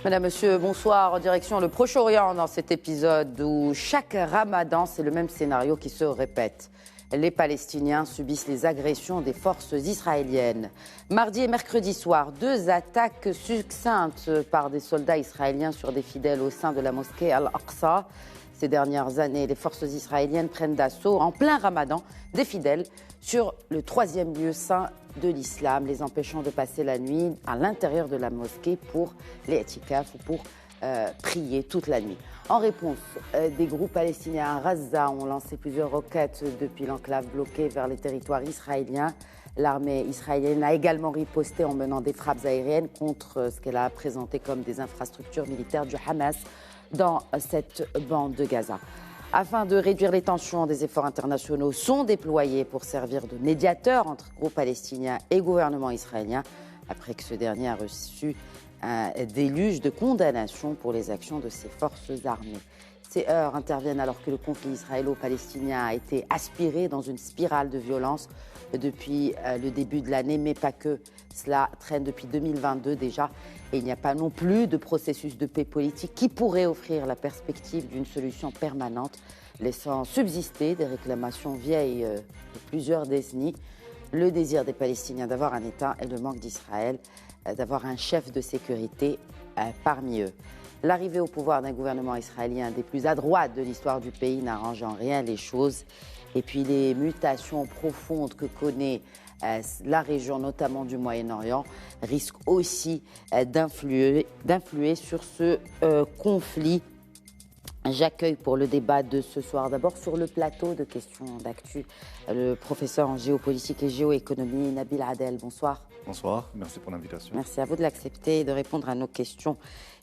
Madame, Monsieur, bonsoir. En direction le Proche-Orient dans cet épisode où chaque ramadan, c'est le même scénario qui se répète. Les Palestiniens subissent les agressions des forces israéliennes. Mardi et mercredi soir, 2 attaques succinctes par des soldats israéliens sur des fidèles au sein de la mosquée Al-Aqsa. Ces dernières années, les forces israéliennes prennent d'assaut en plein ramadan des fidèles sur le 3e lieu saint de l'islam, les empêchant de passer la nuit à l'intérieur de la mosquée pour les etikaf ou pour prier toute la nuit. En réponse, des groupes palestiniens à Gaza ont lancé plusieurs roquettes depuis l'enclave bloquée vers les territoires israéliens. L'armée israélienne a également riposté en menant des frappes aériennes contre ce qu'elle a présenté comme des infrastructures militaires du Hamas dans cette bande de Gaza. Afin de réduire les tensions, des efforts internationaux sont déployés pour servir de médiateurs entre groupes palestiniens et gouvernement israélien, après que ce dernier a reçu un déluge de condamnations pour les actions de ses forces armées. Ces heurts interviennent alors que le conflit israélo-palestinien a été aspiré dans une spirale de violence depuis le début de l'année, mais pas que. Cela traîne depuis 2022 déjà, et il n'y a pas non plus de processus de paix politique qui pourrait offrir la perspective d'une solution permanente, laissant subsister des réclamations vieilles de plusieurs décennies, le désir des Palestiniens d'avoir un État et le manque d'Israël d'avoir un chef de sécurité parmi eux. L'arrivée au pouvoir d'un gouvernement israélien des plus à droite de l'histoire du pays n'arrange en rien les choses. Et puis les mutations profondes que connaît la région, notamment du Moyen-Orient, risquent aussi d'influer sur ce conflit. J'accueille pour le débat de ce soir, d'abord sur le plateau de questions d'actu, le professeur en géopolitique et géoéconomie, Nabil Adel. Bonsoir. Bonsoir, merci pour l'invitation. Merci à vous de l'accepter et de répondre à nos questions.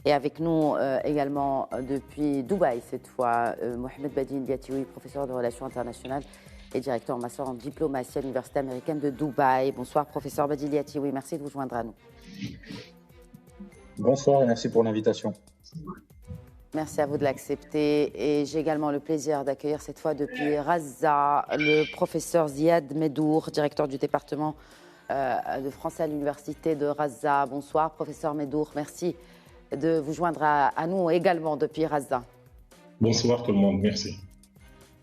Et avec nous également depuis Dubaï cette fois, Mohamed Badine Diatioui, professeur de relations internationales et directeur master en diplomatie à l'Université américaine de Dubaï. Bonsoir professeur Badine Diatioui, merci de vous joindre à nous. Bonsoir et merci pour l'invitation. Merci à vous de l'accepter. Et j'ai également le plaisir d'accueillir cette fois depuis Gaza le professeur Ziad Medour, directeur du département de français à l'université de Gaza. Bonsoir professeur Medour, merci de vous joindre à nous également depuis Gaza. Bonsoir tout le monde, merci.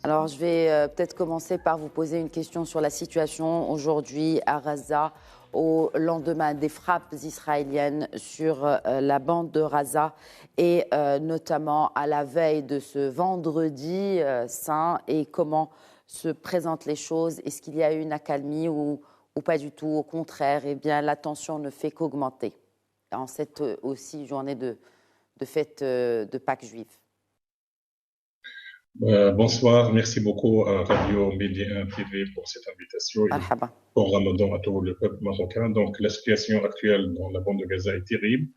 Alors je vais peut-être commencer par vous poser une question sur la situation aujourd'hui à Gaza, au lendemain des frappes israéliennes sur la bande de Gaza et notamment à la veille de ce vendredi saint, et comment se présentent les choses. Est-ce qu'il y a eu une accalmie ou pas du tout? Au contraire, eh bien, la tension ne fait qu'augmenter en cette aussi journée de fête de Pâques juive. Bonsoir, merci beaucoup à Radio Média TV pour cette invitation et pour Ramadan à tout le peuple marocain. Donc la situation actuelle dans la bande de Gaza est terrible.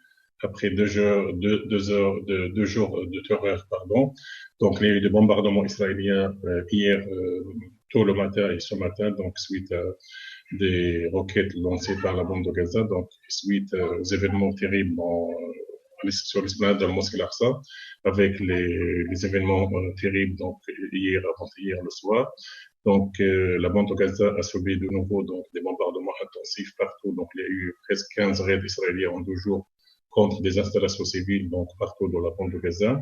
Après deux jours de terreur, pardon. Donc il y a eu des bombardements israéliens hier tôt le matin et ce matin, donc suite à des roquettes lancées par la bande de Gaza, donc suite aux événements terribles sur l'esplanade de la mosquée Al-Aqsa, avec les événements terribles donc avant-hier le soir. Donc la bande de Gaza a subi de nouveau donc des bombardements intensifs partout. Donc il y a eu presque 15 raids israéliens en 2 jours contre des installations civiles donc partout dans la bande de Gaza.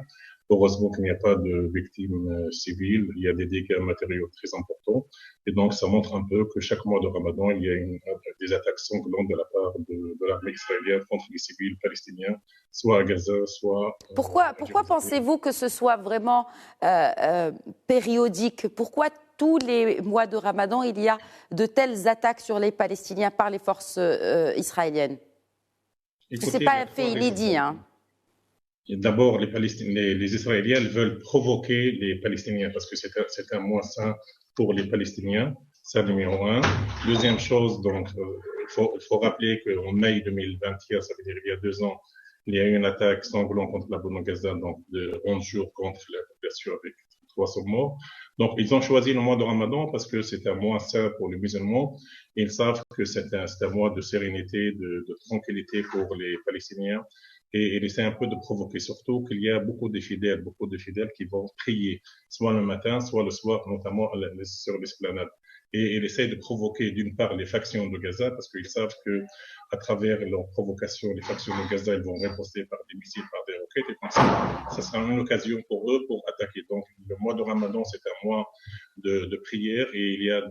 Heureusement qu'il n'y a pas de victimes civiles, il y a des dégâts matériaux très importants. Et donc, ça montre un peu que chaque mois de Ramadan, il y a des attaques sanglantes de la part de l'armée israélienne contre les civils palestiniens, soit à Gaza, soit... Pourquoi pensez-vous que ce soit vraiment périodique? Pourquoi tous les mois de Ramadan, il y a de telles attaques sur les Palestiniens par les forces israéliennes? Ce n'est pas un fait inédit, hein. D'abord, les Israéliens veulent provoquer les Palestiniens parce que c'est un mois saint pour les Palestiniens. Ça, numéro 1. Deuxième chose, donc, il faut rappeler qu'en mai 2021, ça veut dire il y a 2 ans, il y a eu une attaque sanglante contre la bande de Gaza, donc de 11 jours contre la population avec 300 morts. Donc, ils ont choisi le mois de Ramadan parce que c'est un mois saint pour les musulmans. Ils savent que c'est un mois de sérénité, de tranquillité pour les Palestiniens. et il essaie un peu de provoquer, surtout qu'il y a beaucoup de fidèles qui vont prier, soit le matin, soit le soir, notamment sur l'esplanade. Et il essaie de provoquer d'une part les factions de Gaza, parce qu'ils savent que à travers leur provocation, les factions de Gaza, ils vont riposter par des missiles, par des roquettes, et comme ça sera une occasion pour eux pour attaquer. Donc le mois de Ramadan, c'est un mois de prière, et il y a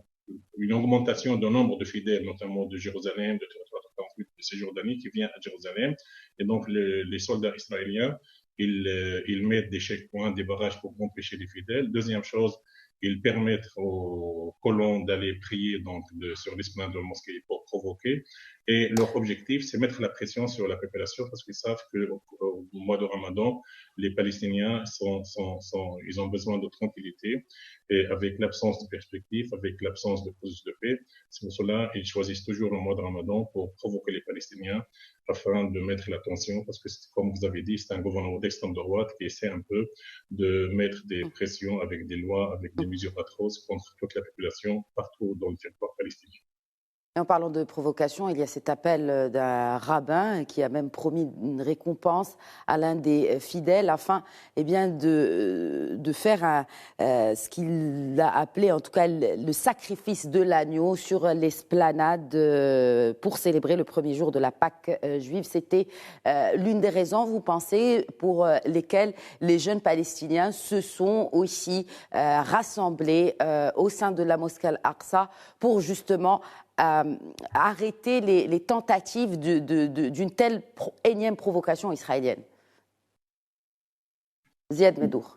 une augmentation du nombre de fidèles, notamment de Jérusalem, de territoire de Cisjordanie, qui vient à Jérusalem. Et donc, les soldats israéliens, ils mettent des checkpoints, des barrages pour empêcher les fidèles. Deuxième chose, ils permettent aux colons d'aller prier donc sur l'esplanade de la mosquée pour provoquer. Et leur objectif, c'est mettre la pression sur la population parce qu'ils savent qu'au mois de Ramadan, les Palestiniens ils ont besoin de tranquillité et avec l'absence de perspective, avec l'absence de processus de paix. C'est pour cela qu'ils choisissent toujours le mois de Ramadan pour provoquer les Palestiniens afin de mettre la tension parce que, comme vous avez dit, c'est un gouvernement d'extrême droite qui essaie un peu de mettre des pressions avec des lois, avec des mesures atroces contre toute la population partout dans le territoire palestinien. En parlant de provocation, il y a cet appel d'un rabbin qui a même promis une récompense à l'un des fidèles afin de faire ce qu'il a appelé en tout cas le sacrifice de l'agneau sur l'esplanade pour célébrer le premier jour de la Pâque juive. C'était l'une des raisons, vous pensez, pour lesquelles les jeunes Palestiniens se sont aussi rassemblés au sein de la mosquée Al-Aqsa pour justement arrêter les tentatives d'une telle énième provocation israélienne. Ziad Medour.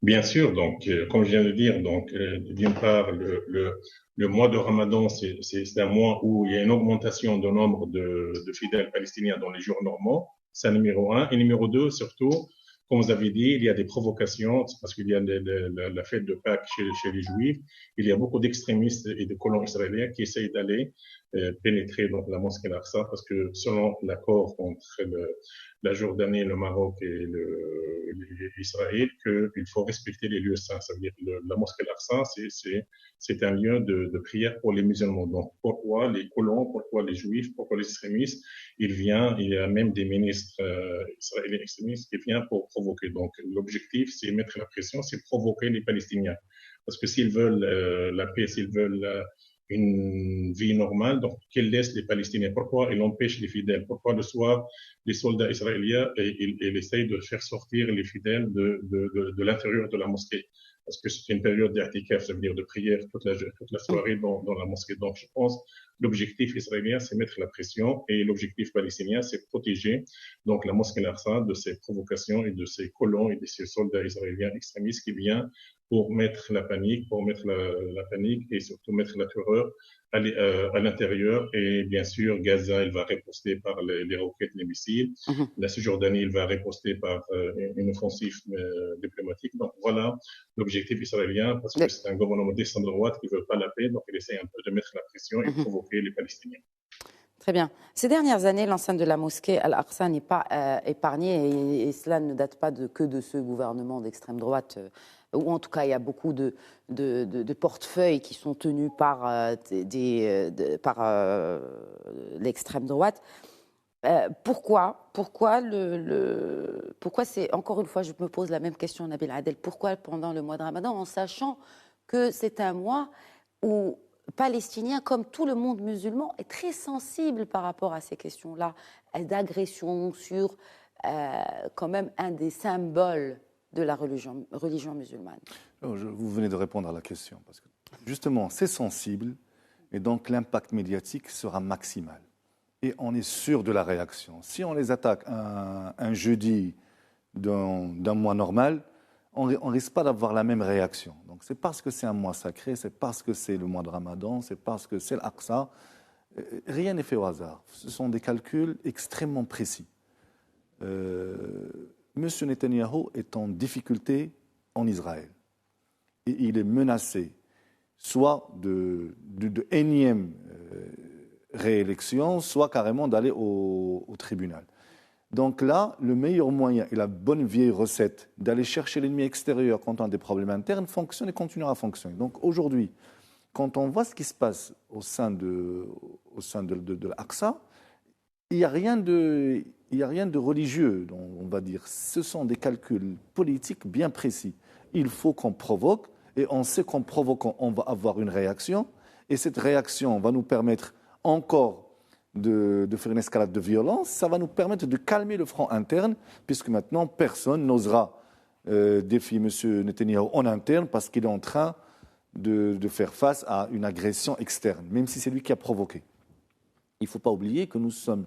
Bien sûr, donc, comme je viens de dire, donc, d'une part, le mois de Ramadan, c'est un mois où il y a une augmentation du nombre de fidèles palestiniens dans les jours normaux. C'est numéro un. Et numéro deux, surtout, comme vous avez dit, il y a des provocations parce qu'il y a la fête de Pâques chez les Juifs. Il y a beaucoup d'extrémistes et de colons israéliens qui essayent d'aller pénétrer dans la mosquée Al-Aqsa parce que selon l'accord entre la Jordanie, le Maroc et Israël, qu'il faut respecter les lieux saints. Ça veut dire que la mosquée Al-Aqsa, c'est un lieu de prière pour les musulmans. Donc pourquoi les colons, pourquoi les Juifs, pourquoi les extrémistes? Il y a même des ministres israéliens extrémistes qui viennent pour provoquer. Donc l'objectif, c'est mettre la pression, c'est provoquer les Palestiniens. Parce que s'ils veulent la paix, s'ils veulent une vie normale, donc qu'ils laissent les Palestiniens. Pourquoi ils empêchent les fidèles? Pourquoi le soir, les soldats israéliens, ils essayent de faire sortir les fidèles de l'intérieur de la mosquée? Parce que c'est une période d'artikaf, ça veut dire de prière toute la soirée dans la mosquée. Donc, je pense l'objectif israélien, c'est mettre la pression et l'objectif palestinien, c'est protéger donc la mosquée Al-Aqsa de ces provocations et de ces colons et de ces soldats israéliens extrémistes qui viennent pour mettre la panique, et surtout mettre la terreur à l'intérieur. Et bien sûr, Gaza, il va riposter par les roquettes, les missiles. La Cisjordanie, il va riposter par une offensive diplomatique. Donc voilà l'objectif israélien, parce que c'est un gouvernement d'extrême droite qui ne veut pas la paix, donc il essaie un peu de mettre la pression et provoquer les Palestiniens. Très bien. Ces dernières années, l'enceinte de la mosquée Al-Aqsa n'est pas épargnée et cela ne date pas que de ce gouvernement d'extrême droite, ou en tout cas il y a beaucoup de portefeuilles qui sont tenus par l'extrême droite. Pourquoi c'est, encore une fois, je me pose la même question, Nabil Adel, pourquoi pendant le mois de Ramadan, en sachant que c'est un mois où Palestinien, comme tout le monde musulman, est très sensible par rapport à ces questions-là, d'agression sur quand même un des symboles de la religion musulmane. Vous venez de répondre à la question, parce que justement, c'est sensible, et donc l'impact médiatique sera maximal. Et on est sûr de la réaction. Si on les attaque un jeudi d'un mois normal, on ne risque pas d'avoir la même réaction. Donc c'est parce que c'est un mois sacré, c'est parce que c'est le mois de Ramadan, c'est parce que c'est l'Aqsa. Rien n'est fait au hasard. Ce sont des calculs extrêmement précis. Monsieur Netanyahou est en difficulté en Israël. Et il est menacé soit de énième réélection, soit carrément d'aller au tribunal. Donc là, le meilleur moyen et la bonne vieille recette d'aller chercher l'ennemi extérieur quand on a des problèmes internes fonctionne et continuera à fonctionner. Donc aujourd'hui, quand on voit ce qui se passe au sein de l'Aqsa, il n'y a rien il n'y a rien de religieux, on va dire. Ce sont des calculs politiques bien précis. Il faut qu'on provoque, et on sait qu'en provoquant, on va avoir une réaction, et cette réaction va nous permettre encore de faire une escalade de violence. Ça va nous permettre de calmer le front interne, puisque maintenant, personne n'osera défier M. Netanyahou en interne, parce qu'il est en train de faire face à une agression externe, même si c'est lui qui a provoqué. Il ne faut pas oublier que nous sommes,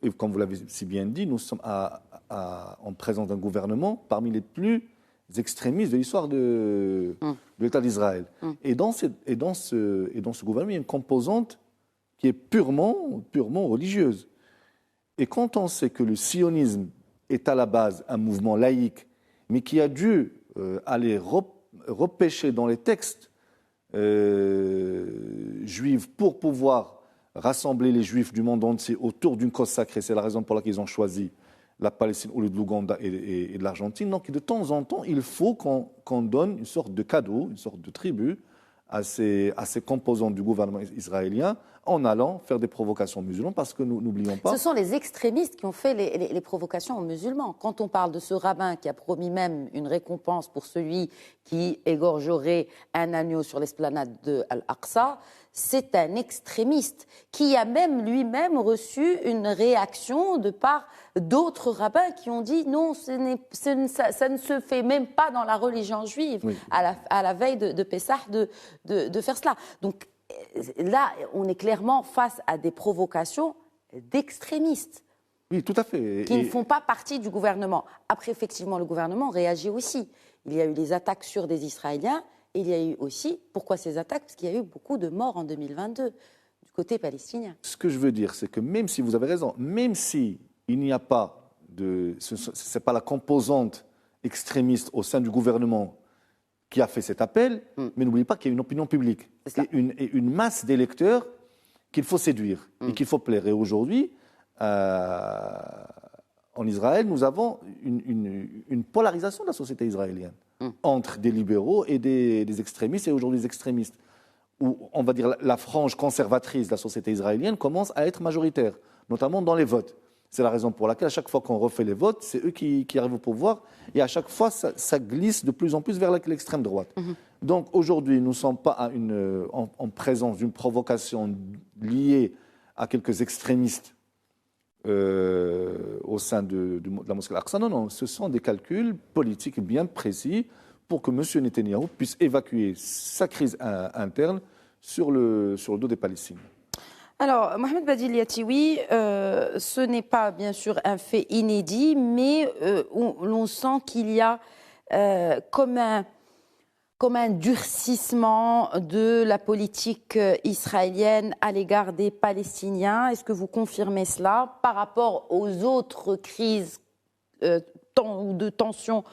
et comme vous l'avez si bien dit, nous sommes en présence d'un gouvernement parmi les plus extrémistes de l'histoire de l'État d'Israël. Et dans ce gouvernement, il y a une composante qui est purement religieuse. Et quand on sait que le sionisme est à la base un mouvement laïque, mais qui a dû aller repêcher dans les textes juifs pour pouvoir rassembler les juifs du monde entier autour d'une cause sacrée, c'est la raison pour laquelle ils ont choisi la Palestine au lieu de l'Ouganda et de l'Argentine. Donc de temps en temps, il faut qu'on donne une sorte de cadeau, une sorte de tribut à ces composants du gouvernement israélien en allant faire des provocations aux musulmans, parce que nous n'oublions pas... Ce sont les extrémistes qui ont fait les provocations aux musulmans. Quand on parle de ce rabbin qui a promis même une récompense pour celui qui égorgerait un agneau sur l'esplanade de Al-Aqsa, c'est un extrémiste qui a même lui-même reçu une réaction de part d'autres rabbins qui ont dit non, ça ne se fait même pas dans la religion juive, oui, à la veille de Pessah de faire cela. Donc là, on est clairement face à des provocations d'extrémistes. Oui, tout à fait. Qui ne font pas partie du gouvernement. Après, effectivement, le gouvernement réagit aussi. Il y a eu les attaques sur des Israéliens. Et il y a eu aussi, pourquoi ces attaques? Parce qu'il y a eu beaucoup de morts en 2022 du côté palestinien. Ce que je veux dire, c'est que même si vous avez raison, même si il n'y a pas c'est pas la composante extrémiste au sein du gouvernement qui a fait cet appel, mais n'oubliez pas qu'il y a une opinion publique et une masse d'électeurs qu'il faut séduire et qu'il faut plaire. Et aujourd'hui, en Israël, nous avons une polarisation de la société israélienne entre des libéraux et des extrémistes, et aujourd'hui des extrémistes, où on va dire la frange conservatrice de la société israélienne commence à être majoritaire, notamment dans les votes. C'est la raison pour laquelle à chaque fois qu'on refait les votes, c'est eux qui arrivent au pouvoir, et à chaque fois ça glisse de plus en plus vers l'extrême droite. Donc aujourd'hui, nous ne sommes pas en présence d'une provocation liée à quelques extrémistes au sein de la mosquée Al-Aqsa. Non, ce sont des calculs politiques bien précis pour que M. Netanyahou puisse évacuer sa crise interne sur le dos des Palestiniens. Alors, Mohamed Badil Yatioui, ce n'est pas bien sûr un fait inédit, mais l'on sent qu'il y a comme un durcissement de la politique israélienne à l'égard des Palestiniens. Est-ce que vous confirmez cela par rapport aux autres crises ou de tensions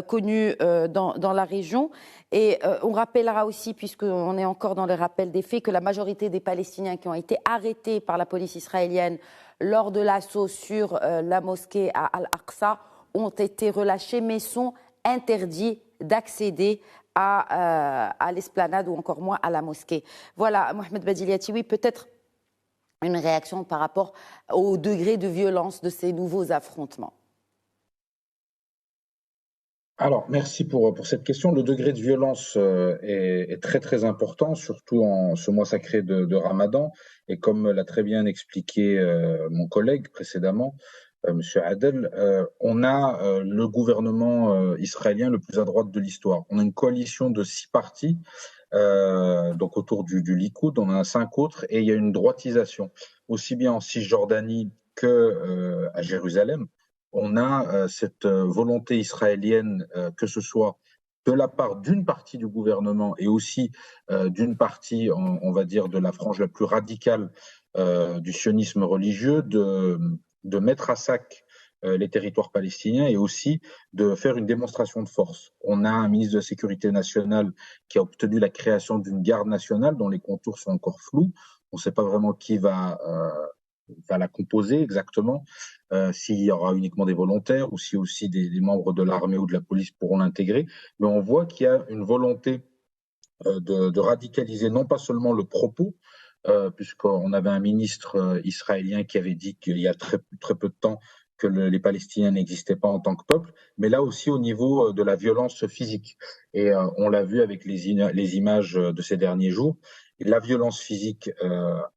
connues dans la région? Et on rappellera aussi, puisqu'on est encore dans le rappel des faits, que la majorité des Palestiniens qui ont été arrêtés par la police israélienne lors de l'assaut sur la mosquée à Al-Aqsa ont été relâchés, mais sont interdits d'accéder à l'esplanade ou encore moins à la mosquée. Voilà, Mohamed Badil Yatioui, peut-être une réaction par rapport au degré de violence de ces nouveaux affrontements. Alors, merci pour cette question. Le degré de violence est très très important, surtout en ce mois sacré de Ramadan. Et comme l'a très bien expliqué mon collègue précédemment, Monsieur Adel, on a le gouvernement israélien le plus à droite de l'histoire. On a une coalition de 6 partis, donc autour du Likoud, on en a 5 autres, et il y a une droitisation, aussi bien en Cisjordanie que à Jérusalem. On a cette volonté israélienne, que ce soit de la part d'une partie du gouvernement et aussi d'une partie, on va dire, de la frange la plus radicale du sionisme religieux, de mettre à sac les territoires palestiniens et aussi de faire une démonstration de force. On a un ministre de la Sécurité nationale qui a obtenu la création d'une garde nationale dont les contours sont encore flous. On ne sait pas vraiment qui va la composer exactement, s'il y aura uniquement des volontaires ou si aussi des membres de l'armée ou de la police pourront l'intégrer. Mais on voit qu'il y a une volonté de radicaliser non pas seulement le propos puisqu'on avait un ministre israélien qui avait dit qu'il y a très peu de temps que les Palestiniens n'existaient pas en tant que peuple, mais là aussi au niveau de la violence physique. Et on l'a vu avec les images de ces derniers jours. La violence physique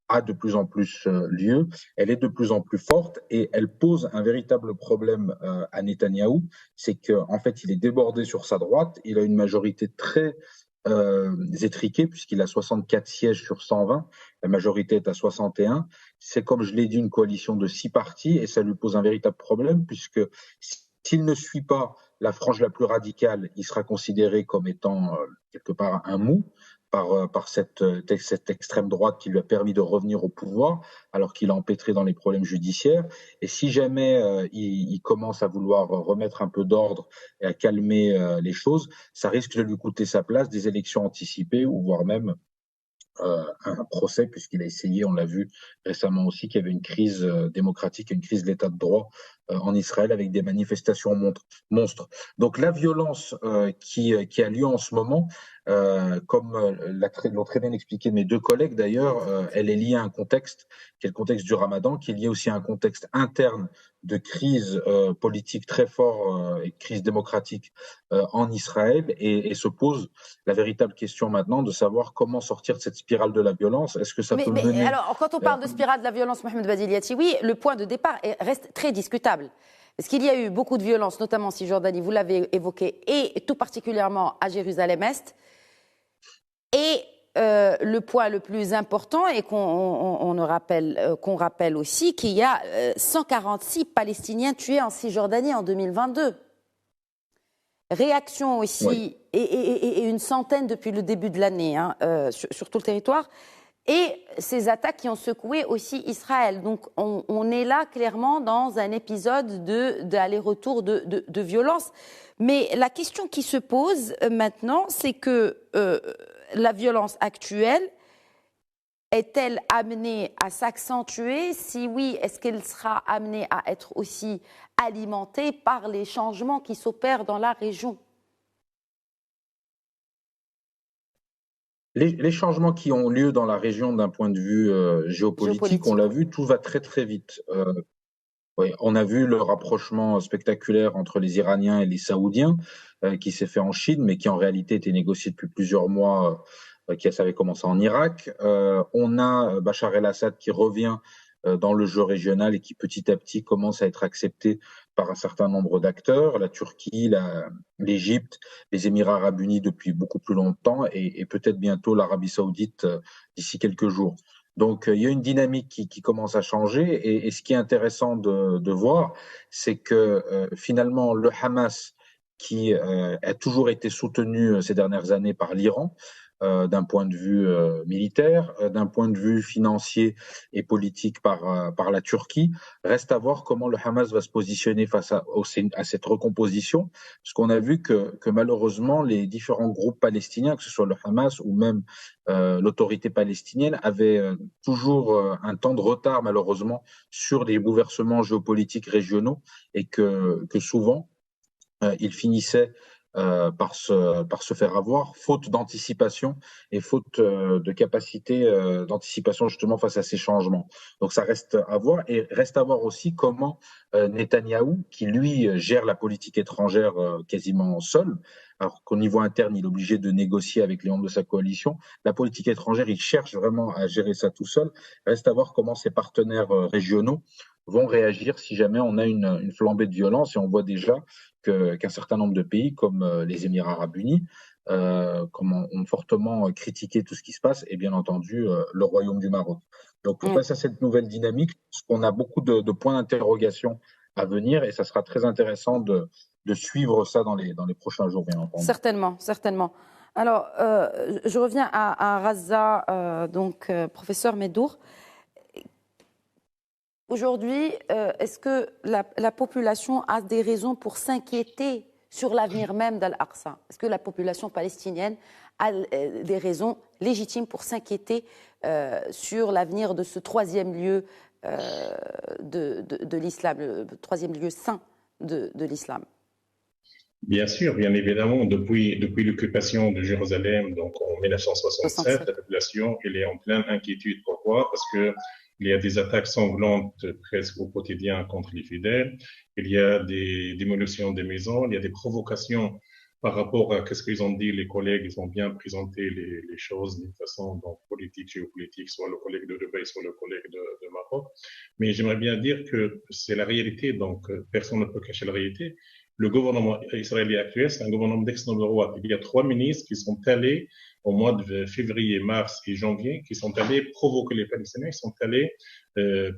a de plus en plus lieu, elle est de plus en plus forte et elle pose un véritable problème à Netanyahou, c'est qu'en fait il est débordé sur sa droite, il a une majorité très étriquée puisqu'il a 64 sièges sur 120, la majorité est à 61. C'est comme je l'ai dit une coalition de 6 partis et ça lui pose un véritable problème puisque s'il ne suit pas la frange la plus radicale, il sera considéré comme étant quelque part un mou par cette extrême droite qui lui a permis de revenir au pouvoir alors qu'il a empêtré dans les problèmes judiciaires. Et si jamais il commence à vouloir remettre un peu d'ordre et à calmer les choses, ça risque de lui coûter sa place, des élections anticipées ou voire même un procès, puisqu'il a essayé, on l'a vu récemment aussi, qu'il y avait une crise démocratique, une crise de l'état de droit en Israël avec des manifestations monstres. Donc la violence qui a lieu en ce moment, comme l'ont très bien expliqué mes deux collègues d'ailleurs, elle est liée à un contexte, qui est le contexte du Ramadan, qui est lié aussi à un contexte interne de crise politique très fort et de crise démocratique en Israël, et se pose la véritable question maintenant de savoir comment sortir de cette spirale de la violence. Est-ce que ça peut mener... Alors, quand on parle de spirale de la violence, Mohamed Badiliati, oui, le point de départ reste très discutable. Parce qu'il y a eu beaucoup de violence, notamment en Cisjordanie, vous l'avez évoqué, et tout particulièrement à Jérusalem-Est. Et le point le plus important, et qu'on rappelle aussi, qu'il y a 146 Palestiniens tués en Cisjordanie en 2022. Réaction aussi, oui. et une centaine depuis le début de l'année sur tout le territoire. Et ces attaques qui ont secoué aussi Israël. Donc on est là clairement dans un épisode d'aller-retour de violence. Mais la question qui se pose maintenant, c'est que la violence actuelle est-elle amenée à s'accentuer? Si oui, est-ce qu'elle sera amenée à être aussi alimentée par les changements qui s'opèrent dans la région? Les changements qui ont lieu dans la région d'un point de vue géopolitique, on l'a vu, tout va très très vite. Oui, on a vu le rapprochement spectaculaire entre les Iraniens et les Saoudiens qui s'est fait en Chine, mais qui en réalité était négocié depuis plusieurs mois, qui avait commencé en Irak. On a Bachar el-Assad qui revient dans le jeu régional et qui petit à petit commence à être accepté par un certain nombre d'acteurs, la Turquie, l'Égypte, les Émirats arabes unis depuis beaucoup plus longtemps et peut-être bientôt l'Arabie saoudite d'ici quelques jours. Donc il y a une dynamique qui commence à changer et ce qui est intéressant de voir, c'est que finalement le Hamas, qui a toujours été soutenu ces dernières années par l'Iran, d'un point de vue militaire, d'un point de vue financier et politique par la Turquie. Reste à voir comment le Hamas va se positionner face à cette recomposition, parce qu'on a vu que malheureusement les différents groupes palestiniens, que ce soit le Hamas ou même l'autorité palestinienne, avaient toujours un temps de retard malheureusement sur les bouleversements géopolitiques régionaux et que souvent ils finissaient par se faire avoir, faute d'anticipation et faute de capacité d'anticipation justement face à ces changements. Donc ça reste à voir, et reste à voir aussi comment Netanyahou, qui lui gère la politique étrangère quasiment seul, alors qu'au niveau interne il est obligé de négocier avec les membres de sa coalition, la politique étrangère il cherche vraiment à gérer ça tout seul. Reste à voir comment ses partenaires régionaux vont réagir si jamais on a une flambée de violence, et on voit déjà qu'un certain nombre de pays comme les Émirats arabes unis ont fortement critiqué tout ce qui se passe, et bien entendu le Royaume du Maroc. Donc face à cette nouvelle dynamique, on a beaucoup de points d'interrogation à venir, et ça sera très intéressant de suivre ça dans les prochains jours, bien entendu. Certainement, certainement. Alors, je reviens à Raza, professeur Medour. Aujourd'hui, est-ce que la population a des raisons pour s'inquiéter sur l'avenir même d'Al-Aqsa? Est-ce que la population palestinienne a des raisons légitimes pour s'inquiéter sur l'avenir de ce troisième lieu de l'islam, le troisième lieu saint de l'islam? Bien sûr, bien évidemment, depuis l'occupation de Jérusalem, donc en 1967, la population elle est en pleine inquiétude. Pourquoi? Pourquoi? Parce que il y a des attaques sanglantes presque au quotidien contre les fidèles. Il y a des démolitions des maisons. Il y a des provocations par rapport à ce qu'ils ont dit, les collègues, ils ont bien présenté les choses d'une façon donc, politique, géopolitique, soit le collègue de Dubaï, soit le collègue de Maroc. Mais j'aimerais bien dire que c'est la réalité, donc personne ne peut cacher la réalité. Le gouvernement israélien actuel, c'est un gouvernement d'extrême droite. Il y a 3 ministres qui sont allés au mois de février, mars et janvier, qui sont allés provoquer les Palestiniens, ils sont allés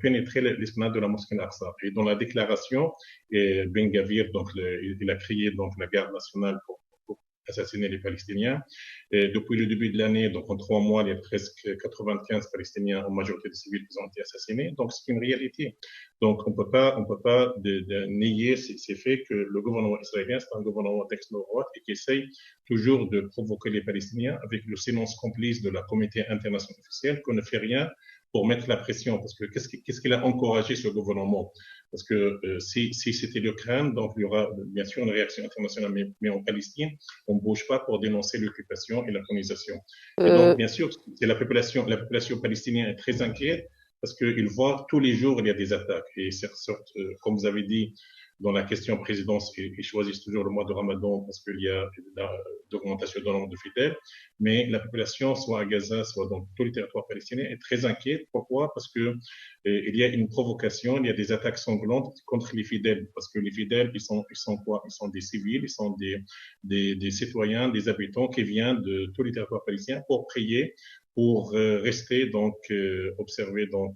pénétrer l'esplanade de la mosquée Al-Aqsa. Et dans la déclaration, Ben Gavir, donc il a créé donc la garde nationale pour assassiner les Palestiniens. Et depuis le début de l'année, donc en 3 mois, il y a presque 95 Palestiniens, en majorité des civils, qui ont été assassinés. Donc c'est une réalité. Donc on peut pas nier ces faits que le gouvernement israélien, c'est un gouvernement d'extrême droite et qui essaye toujours de provoquer les Palestiniens avec le silence complice de la communauté internationale officielle qu'on ne fait rien pour mettre la pression. Parce que qu'est-ce qu'il a encouragé ce gouvernement? Parce que si c'était l'Ukraine, donc il y aura bien sûr une réaction internationale, mais en Palestine, on ne bouge pas pour dénoncer l'occupation et la colonisation. Et donc bien sûr, la population palestinienne est très inquiète parce qu'ils voient tous les jours il y a des attaques. Et certes, comme vous avez dit, dans la question présidence, ils choisissent toujours le mois de Ramadan parce qu'il y a d'augmentation du nombre de fidèles. Mais la population, soit à Gaza, soit dans tous les territoires palestiniens, est très inquiète. Pourquoi? Parce que il y a une provocation, il y a des attaques sanglantes contre les fidèles. Parce que les fidèles, ils sont quoi? Ils sont des civils, ils sont des citoyens, des habitants qui viennent de tous les territoires palestiniens pour prier, pour rester donc observer donc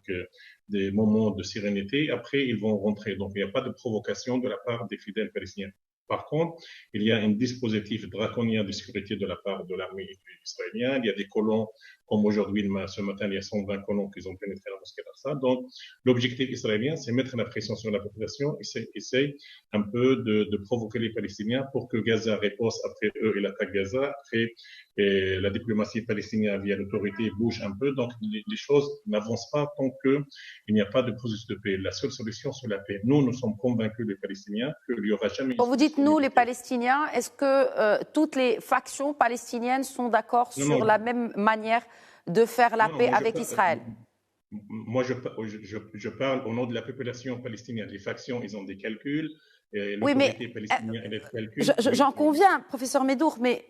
des moments de sérénité. Après, ils vont rentrer. Donc, il n'y a pas de provocation de la part des fidèles palestiniens. Par contre, il y a un dispositif draconien de sécurité de la part de l'armée israélienne. Il y a des colons, comme aujourd'hui, ce matin, il y a 120 colons qui ont pénétré la mosquée d'Al-Aqsa. Donc, l'objectif israélien, c'est mettre la pression sur la population, essayer un peu de provoquer les Palestiniens pour que Gaza repose après eux et l'attaque Gaza. Après, la diplomatie palestinienne via l'autorité bouge un peu. Donc, les choses n'avancent pas tant qu'il n'y a pas de processus de paix. La seule solution, c'est la paix. Nous sommes convaincus, les Palestiniens, qu'il n'y aura jamais... Quand vous dites nous, les Palestiniens, est-ce que toutes les factions palestiniennes sont d'accord sur la même manière de faire la paix avec Israël? Moi, je parle au nom de la population palestinienne. Les factions, ils ont des calculs. Oui, mais j'en conviens, professeur Medour, mais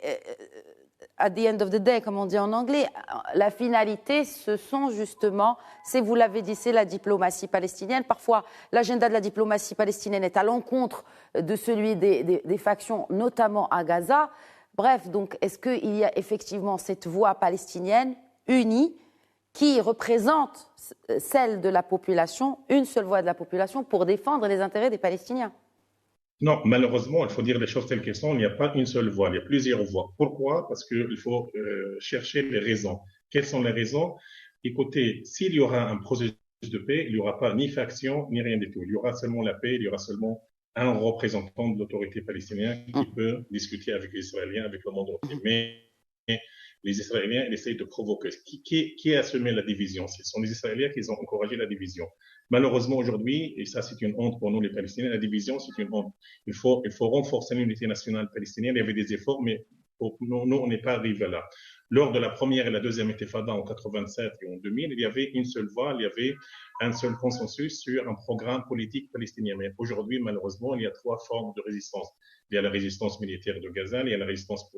at the end of the day, comme on dit en anglais, la finalité, c'est, vous l'avez dit, c'est la diplomatie palestinienne. Parfois, l'agenda de la diplomatie palestinienne est à l'encontre de celui des factions, notamment à Gaza. Bref, donc, est-ce qu'il y a effectivement cette voix palestinienne unie qui représente celle de la population, une seule voix de la population, pour défendre les intérêts des Palestiniens? Non, malheureusement, il faut dire les choses telles qu'elles sont. Il n'y a pas une seule voie, il y a plusieurs voies. Pourquoi? Parce qu'il faut chercher les raisons. Quelles sont les raisons? Écoutez, s'il y aura un processus de paix, il n'y aura pas ni faction, ni rien du tout. Il y aura seulement la paix, il y aura seulement un représentant de l'autorité palestinienne qui peut discuter avec les Israéliens, avec le monde entier. Mais les Israéliens, ils essayent de provoquer. Qui a semé la division? Ce sont les Israéliens qui ont encouragé la division. Malheureusement, aujourd'hui, et ça c'est une honte pour nous les Palestiniens, la division c'est une honte. Il faut renforcer l'unité nationale palestinienne. Il y avait des efforts, mais nous, on n'est pas arrivé là. Lors de la première et la deuxième intifada en 87 et en 2000, il y avait une seule voix, il y avait un seul consensus sur un programme politique palestinien. Mais aujourd'hui, malheureusement, il y a 3 formes de résistance. Il y a la résistance militaire de Gaza, il y a la résistance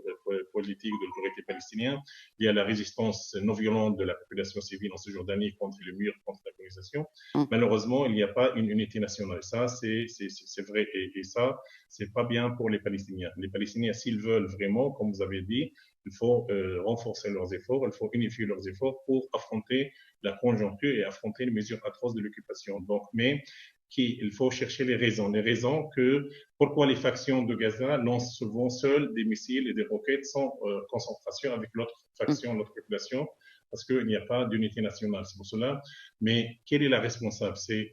politique de l'autorité palestinienne, il y a la résistance non violente de la population civile en Cisjordanie contre le mur, contre la colonisation. Malheureusement, il n'y a pas une unité nationale. Ça, c'est vrai. Et ça, c'est pas bien pour les Palestiniens. Les Palestiniens, s'ils veulent vraiment, comme vous avez dit, il faut renforcer leurs efforts, il faut unifier leurs efforts pour affronter la conjoncture et affronter les mesures atroces de l'occupation. Donc, mais il faut chercher les raisons. Les raisons pourquoi les factions de Gaza lancent souvent seules des missiles et des roquettes sans concentration avec l'autre faction, l'autre population, parce qu'il n'y a pas d'unité nationale. C'est pour cela. Mais quelle est la responsable? C'est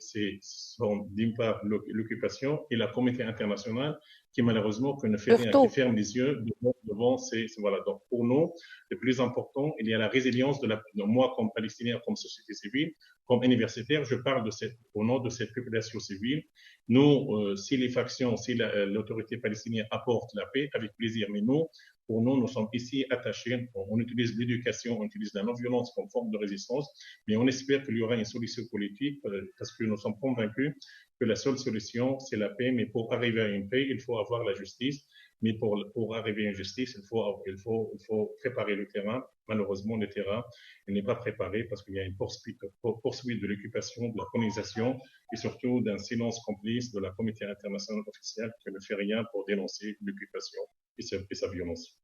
d'une part l'occupation et la communauté internationale qui malheureusement ne fait rien, qui ferme les yeux devant voilà. Donc pour nous, le plus important, il y a la résilience de moi comme Palestinien, comme société civile, comme universitaire, je parle au nom de cette population civile. Nous, si les factions, si l'autorité palestinienne apporte la paix, avec plaisir. Mais nous, Pour nous, nous sommes ici attachés. On utilise l'éducation, on utilise la non-violence comme forme de résistance, mais on espère qu'il y aura une solution politique parce que nous sommes convaincus que la seule solution, c'est la paix. Mais pour arriver à une paix, il faut avoir la justice. Mais pour arriver à une justice, il faut préparer le terrain. Malheureusement, le terrain n'est pas préparé parce qu'il y a une poursuite de l'occupation, de la colonisation et surtout d'un silence complice de la communauté internationale officielle qui ne fait rien pour dénoncer l'occupation et sa violence.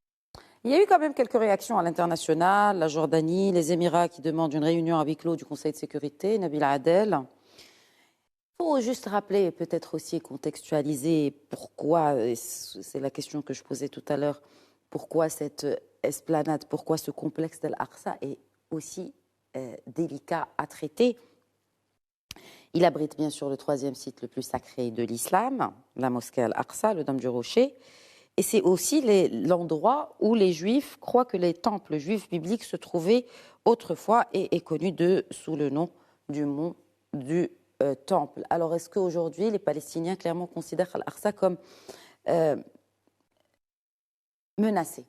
Il y a eu quand même quelques réactions à l'international, la Jordanie, les Émirats qui demandent une réunion à huis clos du Conseil de sécurité, Nabil Adel. Il faut juste rappeler, peut-être aussi contextualiser pourquoi, c'est la question que je posais tout à l'heure, pourquoi cette esplanade, pourquoi ce complexe d'Al-Aqsa est aussi délicat à traiter. Il abrite bien sûr le 3e site le plus sacré de l'islam, la mosquée Al-Aqsa, le Dôme du Rocher. Et c'est aussi l'endroit où les Juifs croient que les temples juifs bibliques se trouvaient autrefois et est connu sous le nom du mont du Temple. Alors, est-ce qu'aujourd'hui, les Palestiniens clairement considèrent Al-Aqsa comme menacé?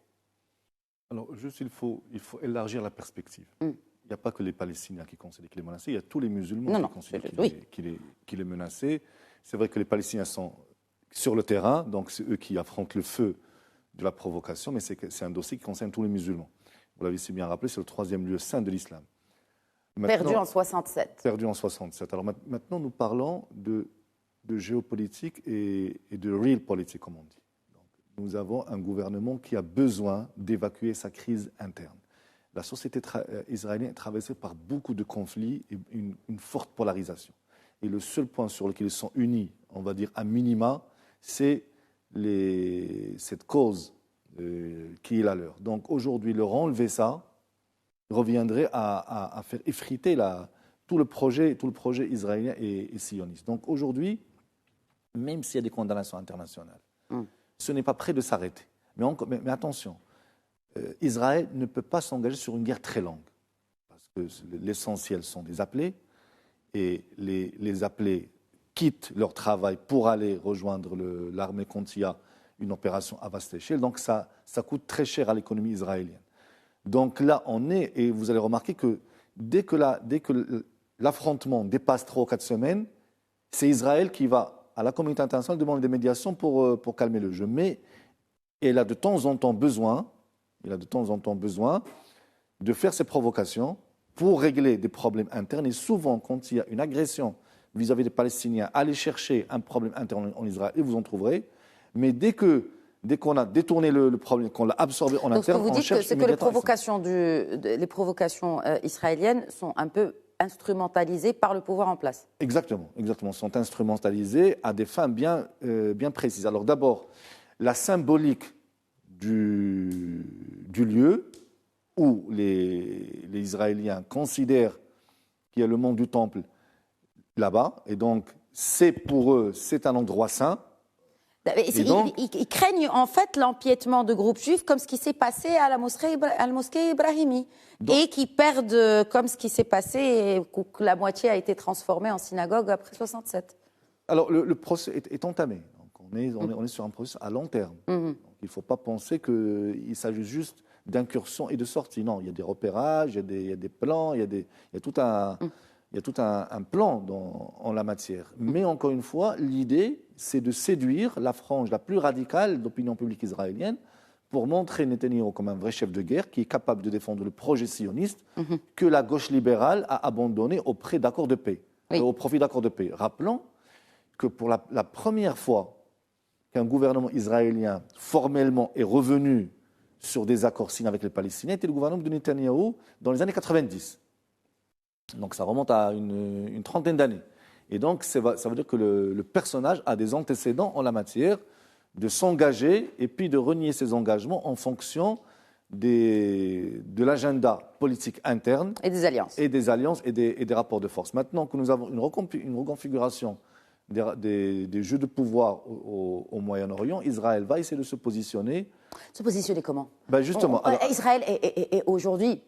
Alors, juste, il faut élargir la perspective. Il n'y a pas que les Palestiniens qui considèrent qu'il est menacé, il y a tous les musulmans qui considèrent qu'il est menacé. C'est vrai que les Palestiniens sont sur le terrain, donc c'est eux qui affrontent le feu de la provocation, mais c'est un dossier qui concerne tous les musulmans. Vous l'avez si bien rappelé, c'est le 3e lieu saint de l'islam. Perdu en 67. Perdu en 67. Alors maintenant, nous parlons de géopolitique et de real politique, comme on dit. Donc, nous avons un gouvernement qui a besoin d'évacuer sa crise interne. La société israélienne est traversée par beaucoup de conflits et une forte polarisation. Et le seul point sur lequel ils sont unis, on va dire à minima, c'est cette cause qui est la leur. Donc aujourd'hui, leur enlever ça reviendrait à faire effriter tout le projet israélien et sioniste. Donc aujourd'hui, même s'il y a des condamnations internationales, ce n'est pas prêt de s'arrêter. Mais attention, Israël ne peut pas s'engager sur une guerre très longue, parce que l'essentiel sont des appelés, et les appelés quittent leur travail pour aller rejoindre l'armée quand il y a une opération à vaste échelle. Donc ça coûte très cher à l'économie israélienne. Donc là, et vous allez remarquer que dès que l'affrontement dépasse 3 ou 4 semaines, c'est Israël qui va à la communauté internationale demander des médiations pour calmer le jeu. Mais elle a de temps en temps besoin de faire ces provocations pour régler des problèmes internes. Et souvent, quand il y a une agression vis-à-vis des Palestiniens, allez chercher un problème interne en Israël et vous en trouverez. Mais dès qu'on a détourné le problème, qu'on l'a absorbé en interne, on cherche immédiatement. Donc, vous dites que les provocations israéliennes sont un peu instrumentalisées par le pouvoir en place. Exactement, sont instrumentalisées à des fins bien précises. Alors d'abord, la symbolique du lieu où les Israéliens considèrent qu'il y a le mont du Temple là-bas, et donc pour eux, c'est un endroit saint. Ils craignent en fait l'empiètement de groupes juifs comme ce qui s'est passé à la mosquée Ibrahimi, et qui perdent comme ce qui s'est passé et que la moitié a été transformée en synagogue après 67. Alors le procès est entamé. Donc on est sur un processus à long terme. Donc, il ne faut pas penser qu'il s'agit juste d'incursion et de sortie. Non, il y a des repérages, il y a des plans, il y a tout un plan en la matière. Mais encore une fois, l'idée, c'est de séduire la frange la plus radicale d'opinion publique israélienne pour montrer Netanyahou comme un vrai chef de guerre qui est capable de défendre le projet sioniste que la gauche libérale a abandonné au profit d'accords de paix. Rappelons que pour la première fois qu'un gouvernement israélien formellement est revenu sur des accords signés avec les Palestiniens, était le gouvernement de Netanyahou dans les années 90. Donc ça remonte à une trentaine d'années. Et donc ça veut dire que le personnage a des antécédents en la matière de s'engager et puis de renier ses engagements en fonction de l'agenda politique interne. Et des alliances. Et des rapports de force. Maintenant que nous avons une reconfiguration des jeux de pouvoir au Moyen-Orient, Israël va essayer de se positionner. Se positionner comment? Justement. Israël est aujourd'hui,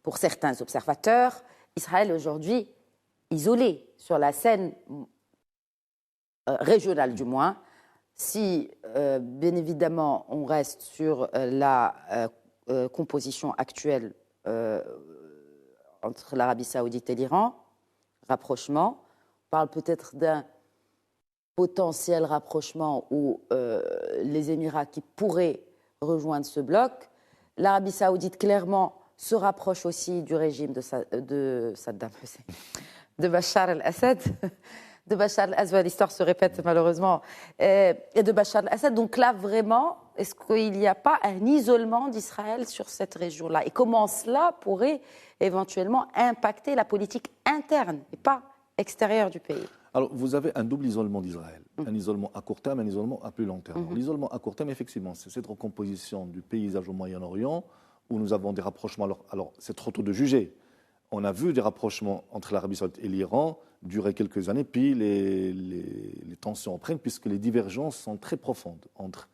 pour certains observateurs, Israël est aujourd'hui isolé sur la scène régionale du moins. Si, bien évidemment, on reste sur la composition actuelle entre l'Arabie saoudite et l'Iran, rapprochement, on parle peut-être d'un potentiel rapprochement où les Émirats qui pourraient rejoindre ce bloc. L'Arabie saoudite, clairement, se rapproche aussi du régime de Saddam Hussein, de Bachar el-Assad. De Bachar el-Assad, l'histoire se répète malheureusement, et de Bachar el-Assad. Donc là, vraiment, est-ce qu'il n'y a pas un isolement d'Israël sur cette région-là? Et comment cela pourrait éventuellement impacter la politique interne et pas extérieure du pays? Alors, vous avez un double isolement d'Israël. Un isolement à court terme, un isolement à plus long terme. L'isolement à court terme, effectivement, c'est cette recomposition du paysage au Moyen-Orient où nous avons des rapprochements. Alors c'est trop tôt de juger. On a vu des rapprochements entre l'Arabie saoudite et l'Iran durer quelques années, puis les tensions reprennent, puisque les divergences sont très profondes entre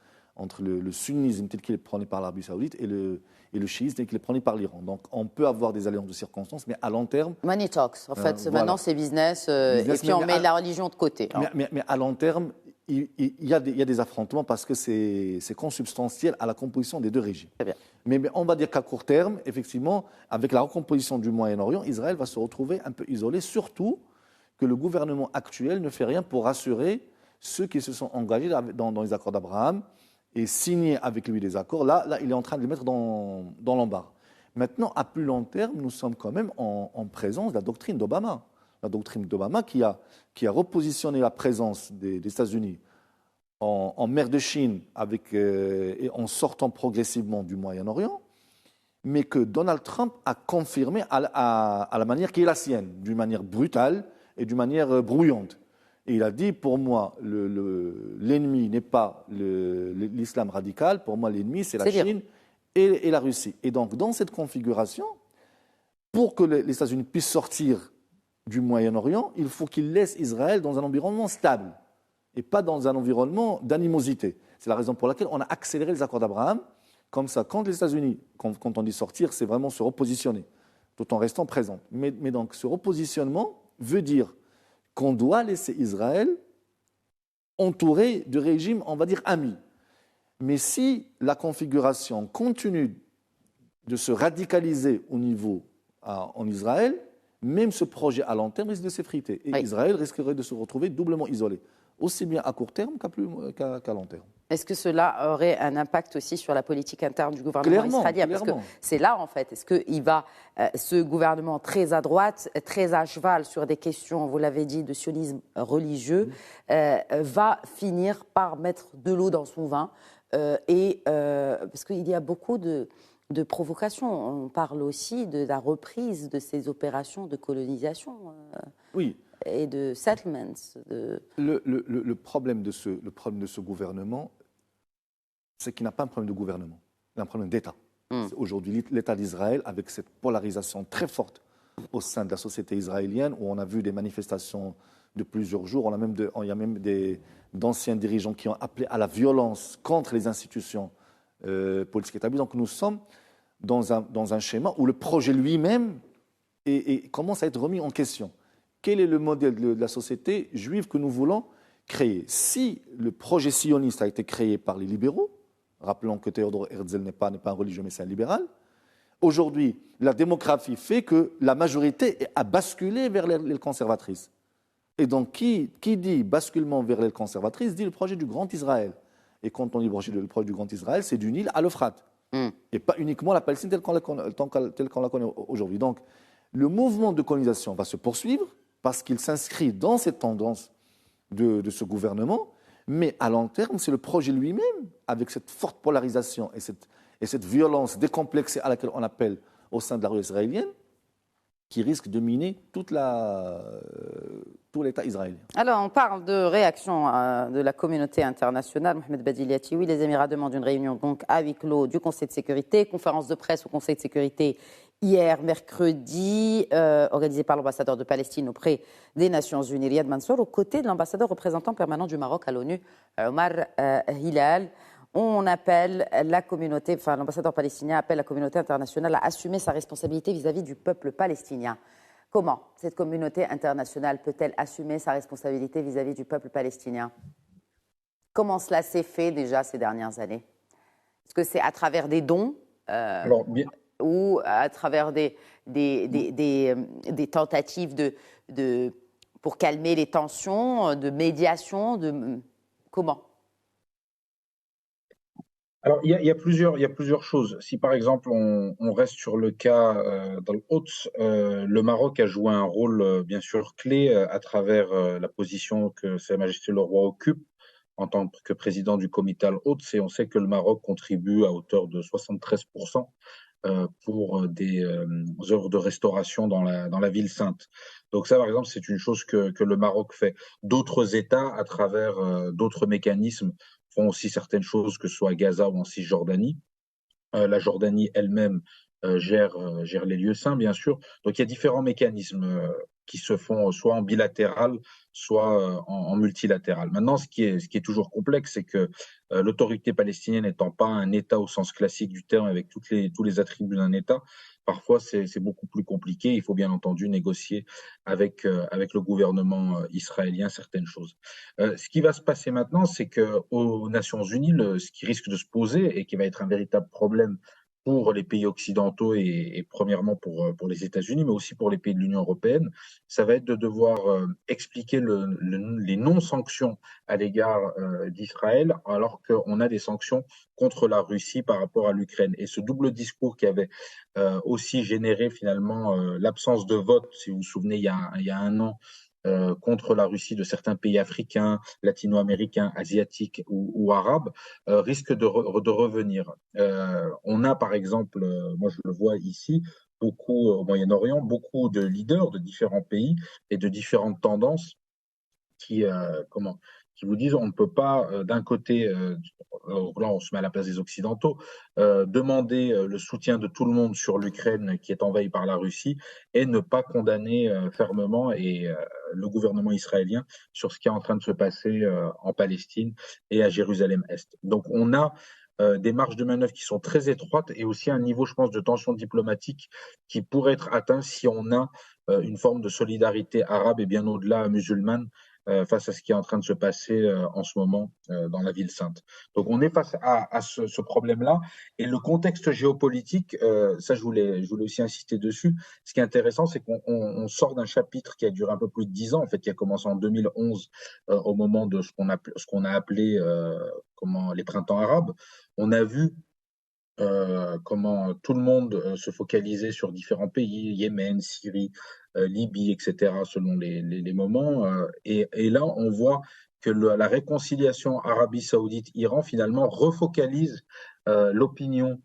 le sunnisme tel qu'il est prôné par l'Arabie saoudite et le chiisme tel qu'il est prôné par l'Iran. Donc on peut avoir des alliances de circonstances, mais à long terme... Money talks, en fait, voilà. Maintenant c'est business, et puis on met la religion de côté. Mais à long terme, il y a des affrontements parce que c'est consubstantiel à la composition des deux régimes. Très bien. Mais on va dire qu'à court terme, effectivement, avec la recomposition du Moyen-Orient, Israël va se retrouver un peu isolé, surtout que le gouvernement actuel ne fait rien pour rassurer ceux qui se sont engagés dans les accords d'Abraham et signé avec lui des accords. Là, il est en train de les mettre dans l'embarras. Maintenant, à plus long terme, nous sommes quand même en présence de la doctrine d'Obama. La doctrine d'Obama qui a repositionné la présence des États-Unis en mer de Chine et en sortant progressivement du Moyen-Orient, mais que Donald Trump a confirmé à la manière qui est la sienne, d'une manière brutale et d'une manière brouillante. Et il a dit, pour moi, l'ennemi n'est pas l'islam radical, pour moi l'ennemi c'est la Chine et la Russie. Et donc dans cette configuration, pour que les États-Unis puissent sortir du Moyen-Orient, il faut qu'ils laissent Israël dans un environnement stable et pas dans un environnement d'animosité. C'est la raison pour laquelle on a accéléré les accords d'Abraham. Comme ça, quand les États-Unis, quand on dit sortir, c'est vraiment se repositionner, tout en restant présent. Mais donc ce repositionnement veut dire qu'on doit laisser Israël entouré de régimes, on va dire, amis. Mais si la configuration continue de se radicaliser au niveau en Israël, même ce projet à long terme risque de s'effriter. Et Israël risquerait de se retrouver doublement isolé, aussi bien à court terme qu'à long terme. Est-ce que cela aurait un impact aussi sur la politique interne du gouvernement israélien? Parce que c'est là, en fait, est-ce que ce gouvernement très à droite, très à cheval sur des questions, vous l'avez dit, de sionisme religieux, va finir par mettre de l'eau dans son vin parce qu'il y a beaucoup de provocation. On parle aussi de la reprise de ces opérations de colonisation et de settlements. Le problème de ce gouvernement, c'est qu'il n'a pas un problème de gouvernement, il a un problème d'État. Aujourd'hui, l'État d'Israël, avec cette polarisation très forte au sein de la société israélienne, où on a vu des manifestations de plusieurs jours, il y a même d'anciens dirigeants qui ont appelé à la violence contre les institutions politiques établies. Donc nous sommes dans un schéma où le projet lui-même commence à être remis en question. Quel est le modèle de la société juive que nous voulons créer? Si le projet sioniste a été créé par les libéraux, rappelons que Théodore Herzl n'est pas un religieux mais c'est un libéral, aujourd'hui la démographie fait que la majorité a basculé vers l'aile conservatrice. Et donc qui dit basculement vers l'aile conservatrice dit le projet du Grand Israël. Et quand on dit le projet du Grand Israël, c'est du Nil à l'Euphrate. Et pas uniquement la Palestine telle qu'on la connaît aujourd'hui. Donc, le mouvement de colonisation va se poursuivre parce qu'il s'inscrit dans cette tendance de ce gouvernement, mais à long terme, c'est le projet lui-même, avec cette forte polarisation et cette violence décomplexée à laquelle on appelle au sein de la rue israélienne, qui risque de miner tout l'État israélien. Alors, on parle de réaction de la communauté internationale. Mohamed Badiliati, oui, les Émirats demandent une réunion donc à huis clos du Conseil de sécurité, conférence de presse au Conseil de sécurité hier, mercredi, organisée par l'ambassadeur de Palestine auprès des Nations Unies, Riyad Mansour, aux côtés de l'ambassadeur représentant permanent du Maroc à l'ONU, Omar Hilal. On appelle l'ambassadeur palestinien appelle la communauté internationale à assumer sa responsabilité vis-à-vis du peuple palestinien. Comment cette communauté internationale peut-elle assumer sa responsabilité vis-à-vis du peuple palestinien? Comment cela s'est fait déjà ces dernières années? Est-ce que c'est à travers des dons ou à travers des tentatives pour calmer les tensions, de médiation, comment? Alors, il y a plusieurs choses. Si par exemple on reste sur le cas dans le Quds, le Maroc a joué un rôle bien sûr clé à travers la position que Sa Majesté le Roi occupe en tant que président du comité Al-Quds, et on sait que le Maroc contribue à hauteur de 73% pour des œuvres de restauration dans la ville sainte. Donc ça, par exemple, c'est une chose que le Maroc fait. D'autres États, à travers d'autres mécanismes, font aussi certaines choses, que ce soit à Gaza ou en Cisjordanie. La Jordanie elle-même gère les lieux saints, bien sûr. Donc il y a différents mécanismes qui se font soit en bilatéral, soit en multilatéral. Maintenant, ce qui est toujours complexe, c'est que l'autorité palestinienne n'étant pas un État au sens classique du terme, avec tous les attributs d'un État, parfois c'est beaucoup plus compliqué. Il faut bien entendu négocier avec le gouvernement israélien certaines choses. Ce qui va se passer maintenant, c'est que aux Nations Unies, ce qui risque de se poser et qui va être un véritable problème pour les pays occidentaux et premièrement pour les États-Unis, mais aussi pour les pays de l'Union européenne, ça va être de devoir expliquer les non-sanctions à l'égard d'Israël, alors qu'on a des sanctions contre la Russie par rapport à l'Ukraine. Et ce double discours qui avait aussi généré finalement l'absence de vote, si vous vous souvenez, il y a un an, contre la Russie de certains pays africains, latino-américains, asiatiques ou arabes, risque de revenir. On a par exemple, moi je le vois ici, beaucoup au Moyen-Orient, beaucoup de leaders de différents pays et de différentes tendances qui vous disent on ne peut pas d'un côté, là on se met à la place des Occidentaux, demander le soutien de tout le monde sur l'Ukraine qui est envahie par la Russie et ne pas condamner fermement le gouvernement israélien sur ce qui est en train de se passer en Palestine et à Jérusalem-Est. Donc on a des marges de manœuvre qui sont très étroites et aussi un niveau, je pense, de tension diplomatique qui pourrait être atteint si on a une forme de solidarité arabe et bien au-delà musulmane face à ce qui est en train de se passer en ce moment dans la ville sainte. Donc on est face à ce problème-là et le contexte géopolitique, ça je voulais aussi insister dessus. Ce qui est intéressant, c'est qu'on sort d'un chapitre qui a duré un peu plus de 10 ans, en fait, qui a commencé en 2011 au moment de ce qu'on a appelé les printemps arabes. On a vu comment tout le monde se focalisait sur différents pays, Yémen, Syrie, Libye, etc., selon les moments. Et là, on voit que la réconciliation Arabie Saoudite-Iran, finalement, refocalise l'opinion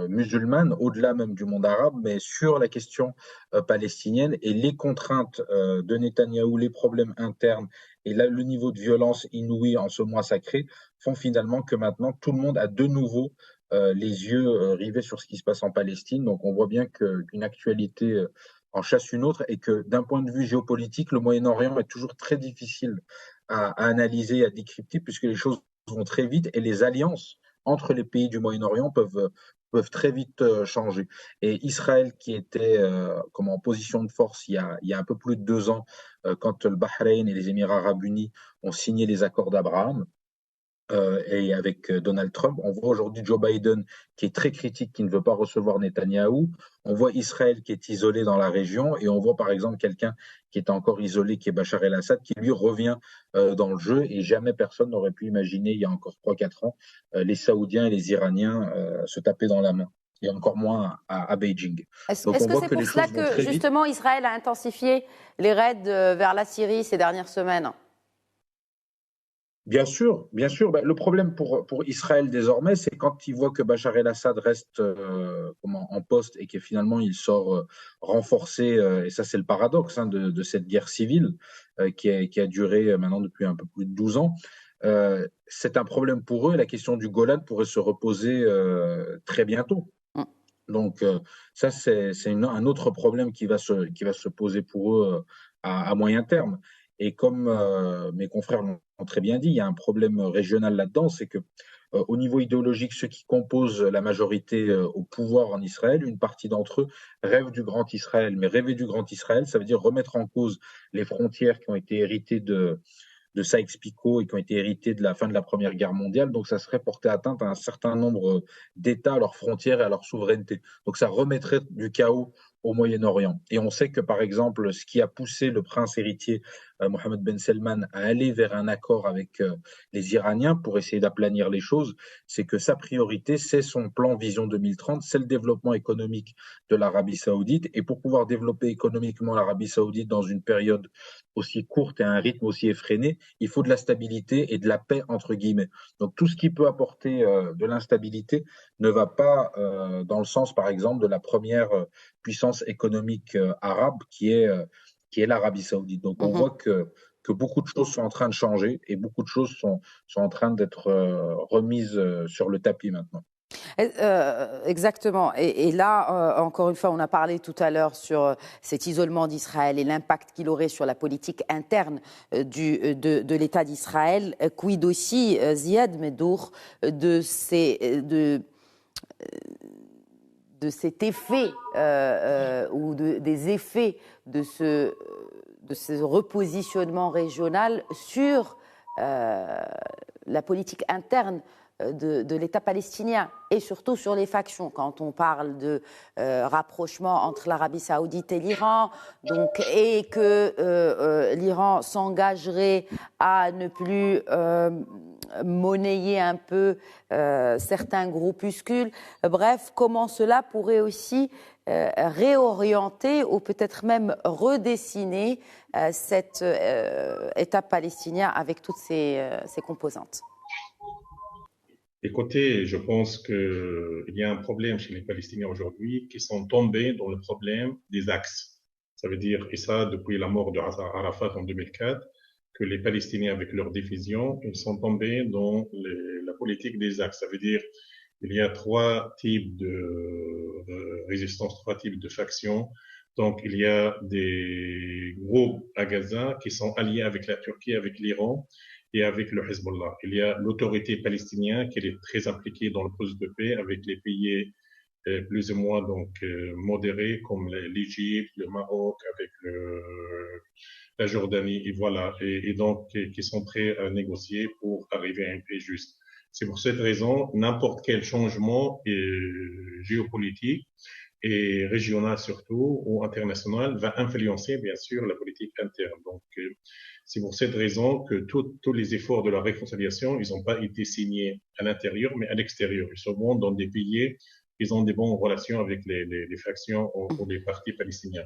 musulmane, au-delà même du monde arabe, mais sur la question palestinienne et les contraintes de Netanyahou, les problèmes internes et là, le niveau de violence inouïe en ce mois sacré font finalement que maintenant, tout le monde a de nouveau les yeux rivés sur ce qui se passe en Palestine. Donc on voit bien qu'une actualité en chasse une autre et que d'un point de vue géopolitique, le Moyen-Orient est toujours très difficile à analyser, à décrypter, puisque les choses vont très vite et les alliances entre les pays du Moyen-Orient peuvent très vite changer. Et Israël, qui était en position de force il y a un peu plus de 2 ans, quand le Bahreïn et les Émirats arabes unis ont signé les accords d'Abraham, et avec Donald Trump, on voit aujourd'hui Joe Biden qui est très critique, qui ne veut pas recevoir Netanyahou. On voit Israël qui est isolé dans la région et on voit par exemple quelqu'un qui est encore isolé, qui est Bachar el-Assad, qui lui revient dans le jeu et jamais personne n'aurait pu imaginer il y a encore 3-4 ans les Saoudiens et les Iraniens se taper dans la main. Et encore moins à Beijing. Est-ce que c'est pour cela que justement Israël a intensifié les raids vers la Syrie ces dernières semaines ? Bien sûr, bien sûr. Le problème pour Israël désormais, c'est quand il voit que Bachar el-Assad reste en poste et que finalement il sort renforcé, et ça c'est le paradoxe de cette guerre civile qui a duré maintenant depuis un peu plus de 12 ans. C'est un problème pour eux et la question du Golan pourrait se reposer très bientôt. Donc ça c'est un autre problème qui va se poser pour eux à moyen terme. Et comme mes confrères l'ont très bien dit, il y a un problème régional là-dedans, c'est que au niveau idéologique, ceux qui composent la majorité au pouvoir en Israël, une partie d'entre eux rêvent du grand Israël. Mais rêver du grand Israël, ça veut dire remettre en cause les frontières qui ont été héritées de de Sykes-Picot et qui ont été hérités de la fin de la Première Guerre mondiale. Donc, ça serait porter atteinte à un certain nombre d'États, à leurs frontières et à leur souveraineté. Donc, ça remettrait du chaos au Moyen-Orient. Et on sait que, par exemple, ce qui a poussé le prince héritier Mohammed Ben Salman à aller vers un accord avec les Iraniens pour essayer d'aplanir les choses, c'est que sa priorité, c'est son plan Vision 2030, c'est le développement économique de l'Arabie saoudite. Et pour pouvoir développer économiquement l'Arabie saoudite dans une période aussi courte et à un rythme aussi effréné, il faut de la stabilité et de la paix, entre guillemets. Donc tout ce qui peut apporter de l'instabilité ne va pas dans le sens, par exemple, de la première puissance économique arabe qui est l'Arabie saoudite. Donc on voit que beaucoup de choses sont en train de changer et beaucoup de choses sont en train d'être remises sur le tapis maintenant. Exactement. Et là, encore une fois, on a parlé tout à l'heure sur cet isolement d'Israël et l'impact qu'il aurait sur la politique interne de l'État d'Israël. Quid aussi, Ziad Medour, de cet effet ou des effets de ce repositionnement régional sur la politique interne de l'État palestinien et surtout sur les factions. Quand on parle de rapprochement entre l'Arabie saoudite et l'Iran, et que l'Iran s'engagerait à ne plus monnayer un peu certains groupuscules. Bref, comment cela pourrait aussi réorienter ou peut-être même redessiner cet État palestinien avec toutes ses composantes. Écoutez, je pense qu'il y a un problème chez les Palestiniens aujourd'hui qui sont tombés dans le problème des axes. Ça veut dire, et ça depuis la mort de Arafat en 2004, que les Palestiniens avec leur division, ils sont tombés dans la politique des axes. Ça veut dire il y a trois types de résistance, trois types de factions. Donc il y a des groupes à Gaza qui sont alliés avec la Turquie, avec l'Iran et avec le Hezbollah. Il y a l'autorité palestinienne qui est très impliquée dans le processus de paix avec les pays plus ou moins modérés comme l'Égypte, le Maroc, avec la Jordanie, et voilà, et donc qui sont prêts à négocier pour arriver à une paix juste. C'est pour cette raison, n'importe quel changement géopolitique et régional surtout ou international va influencer bien sûr la politique interne. Donc c'est pour cette raison que tous les efforts de la réconciliation, ils n'ont pas été signés à l'intérieur mais à l'extérieur. Ils sont bons dans des pays, ils ont des bonnes relations avec les factions ou les partis palestiniens.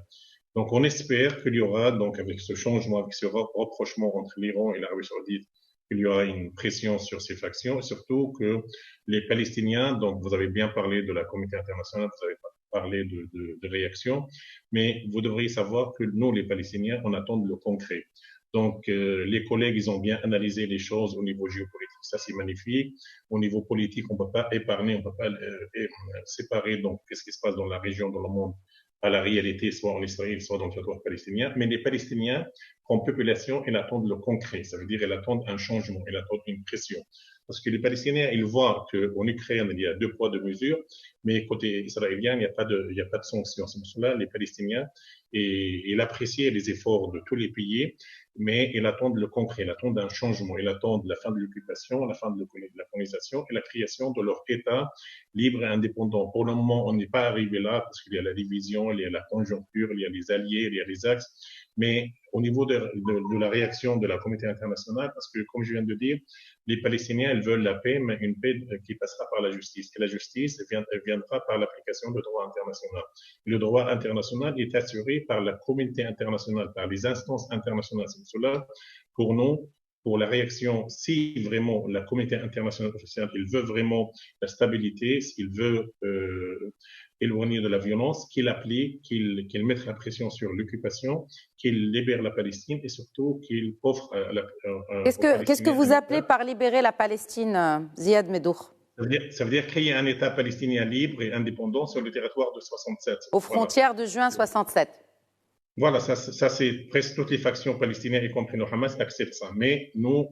Donc on espère qu'il y aura donc avec ce changement, avec ce rapprochement entre l'Iran et l'Arabie saoudite, qu'il y aura une pression sur ces factions et surtout que les Palestiniens, donc vous avez bien parlé de la communauté internationale, vous avez parlé de réaction, mais vous devriez savoir que nous, les Palestiniens, on attend le concret. Donc, les collègues, ils ont bien analysé les choses au niveau géopolitique. Ça, c'est magnifique. Au niveau politique, on ne peut pas épargner, on ne peut pas séparer donc qu'est-ce qui se passe dans la région, dans le monde, à la réalité, soit en Israël, soit dans le territoire palestinien. Mais les Palestiniens, comme population, ils attendent le concret. Ça veut dire qu'ils attendent un changement, ils attendent une pression. Parce que les Palestiniens, ils voient qu'en Ukraine, il y a 2 poids 2 mesures, mais côté israélien, il n'y a pas de sanctions. C'est pour cela les Palestiniens, ils apprécient les efforts de tous les pays, mais ils attendent le concret, ils attendent un changement, ils attendent la fin de l'occupation, la fin de la colonisation et la création de leur État libre et indépendant. Pour le moment, on n'est pas arrivé là parce qu'il y a la division, il y a la conjoncture, il y a les alliés, il y a les axes, mais au niveau de la réaction de la communauté internationale, parce que comme je viens de dire, les Palestiniens, ils veulent la paix, mais une paix qui passera par la justice. Et la justice viendra par l'application du droit international. Et le droit international est assuré par la communauté internationale, par les instances internationales. C'est pour cela, pour nous, pour la réaction, si vraiment la communauté internationale officielle, il veut vraiment la stabilité, s'il veut éloigner de la violence, qu'il applique, qu'il mette la pression sur l'occupation, qu'il libère la Palestine et surtout qu'il offre Qu'est-ce que vous appelez par libérer la Palestine, Ziad Medour? Ça veut dire créer un État palestinien libre et indépendant sur le territoire de 67. Aux frontières de juin 67. Voilà, ça c'est presque toutes les factions palestiniennes, y compris le Hamas, acceptent ça. Mais nous,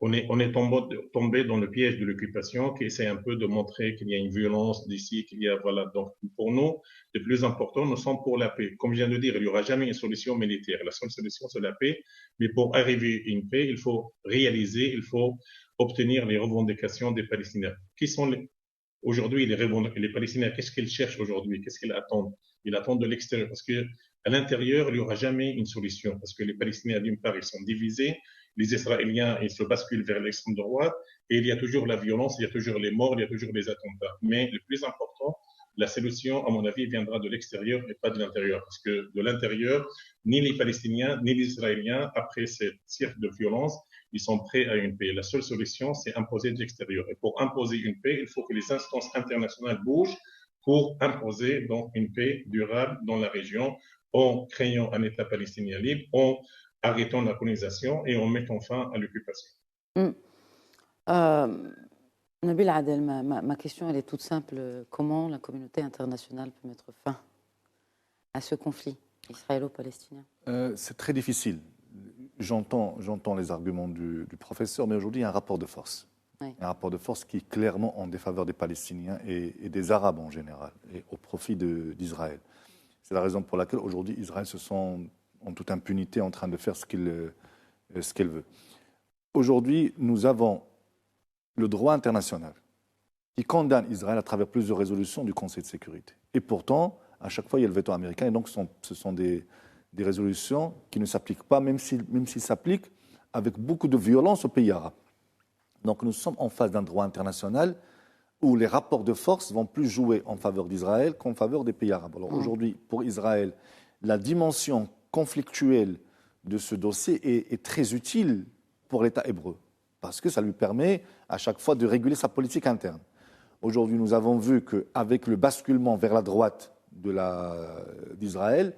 on est tombé dans le piège de l'occupation qui essaie un peu de montrer qu'il y a une violence d'ici, qu'il y a, voilà. Donc, pour nous, le plus important, nous sommes pour la paix. Comme je viens de dire, il n'y aura jamais une solution militaire. La seule solution, c'est la paix. Mais pour arriver à une paix, il faut réaliser, il faut obtenir les revendications des Palestiniens. Qui sont aujourd'hui les Palestiniens? Qu'est-ce qu'ils cherchent aujourd'hui? Qu'est-ce qu'ils attendent? Ils attendent de l'extérieur parce que à l'intérieur, il n'y aura jamais une solution parce que les Palestiniens, d'une part, ils sont divisés. Les Israéliens, ils se basculent vers l'extrême droite et il y a toujours la violence, il y a toujours les morts, il y a toujours les attentats. Mais le plus important, la solution, à mon avis, viendra de l'extérieur et pas de l'intérieur. Parce que de l'intérieur, ni les Palestiniens, ni les Israéliens, après cette cirque de violence, ils sont prêts à une paix. La seule solution, c'est imposer de l'extérieur. Et pour imposer une paix, il faut que les instances internationales bougent pour imposer donc une paix durable dans la région en créant un État palestinien libre, en arrêtant la colonisation et en mettant fin à l'occupation. Nabil Adel, ma question elle est toute simple. Comment la communauté internationale peut mettre fin à ce conflit israélo-palestinien? C'est très difficile. J'entends les arguments du professeur, mais aujourd'hui il y a un rapport de force. Oui. Un rapport de force qui est clairement en défaveur des Palestiniens et des Arabes en général, et au profit d'Israël. C'est la raison pour laquelle aujourd'hui Israël se sent en toute impunité en train de faire ce qu'elle veut. Aujourd'hui, nous avons le droit international qui condamne Israël à travers plusieurs résolutions du Conseil de sécurité. Et pourtant, à chaque fois, il y a le veto américain, et donc ce sont des résolutions qui ne s'appliquent pas, même s'ils s'appliquent avec beaucoup de violence aux pays arabes. Donc nous sommes en face d'un droit international où les rapports de force vont plus jouer en faveur d'Israël qu'en faveur des pays arabes. Alors aujourd'hui, pour Israël, la dimension conflictuelle de ce dossier est très utile pour l'État hébreu, parce que ça lui permet à chaque fois de réguler sa politique interne. Aujourd'hui, nous avons vu qu'avec le basculement vers la droite d'Israël,